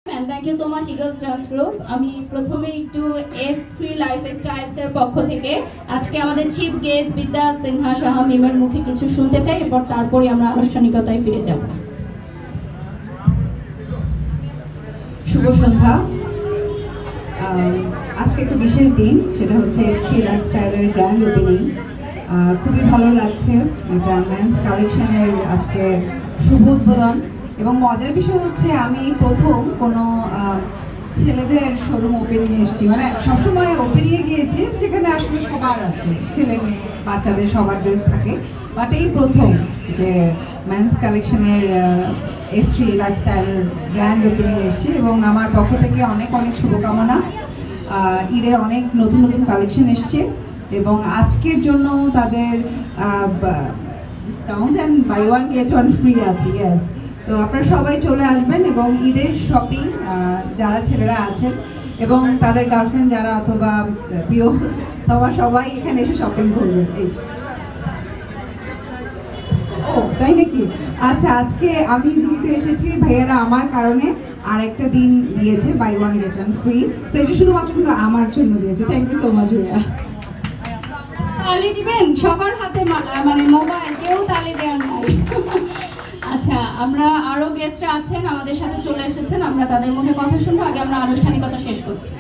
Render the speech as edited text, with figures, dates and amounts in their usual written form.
And thank you so much Eagles Dance Group. আমি প্রথমে একটু S3 লাইফস্টাইলস এর পক্ষ থেকে আজকে আমাদের চিফ গেস্ট বিদ্যা সিনহা সাহা মিমের মুখে কিছু শুনতে চাই, এরপর তারপরে আমরা আনুষ্ঠানিকতায় ফিরে যাব। শুভ সন্ধ্যা। আজকে একটা বিশেষ দিন, সেটা হচ্ছে S3 লাইফস্টাইলের গ্র্যান্ড ওপেনিং। খুবই ভালো লাগছে, এটা মেন্স কালেকশনের আজকে শুভ উদ্বোধন। এবং মজার বিষয় হচ্ছে আমি প্রথম কোনো ছেলেদের শোরুম ওপেনিংয়ে এসেছি, মানে সবসময় ওপেনিংয়ে গিয়েছি যেখানে আসলে সবার আছে, ছেলে মেয়ে বাচ্চাদের সবার ড্রেস থাকে, বাট এই প্রথম যে মেন্স কালেকশনের S3 লাইফস্টাইলের গ্র্যান্ড ওপেনিংয়ে এসেছি। এবং আমার পক্ষ থেকে অনেক অনেক শুভকামনা। ঈদের অনেক নতুন নতুন কালেকশন এসছে এবং আজকের জন্য তাদের discount and buy one get one free আছে। ইয়েস, তো আপনারা সবাই চলে আসবেন এবং ঈদের শপিং যারা ছেলেরা আছেন এবং তাদের গার্লফ্রেন্ড যারা অথবা প্রিয় সবাই এখানে এসে শপিং করবেন। এই ও তাই নাকি? আচ্ছা, আজকে আমি যেহেতু এসেছি, ভাইয়ারা আমার কারণে আরেকটা দিন দিয়েছে buy one get one free, তো এটা শুধুমাত্র কিন্তু আমার জন্য দিয়েছে। থ্যাংক ইউ সো মাচ ভাইয়া। তালি দিবেন, সবার হাতে মানে মোবাইল, কেউ তালি দেওয়ার নাই। আচ্ছা, আমরা আরো গেস্টরা আছেন আমাদের সাথে চলে এসেছেন, আমরা তাদের মুখে কথা শুনবো, আগে আমরা আনুষ্ঠানিকতা শেষ করছি।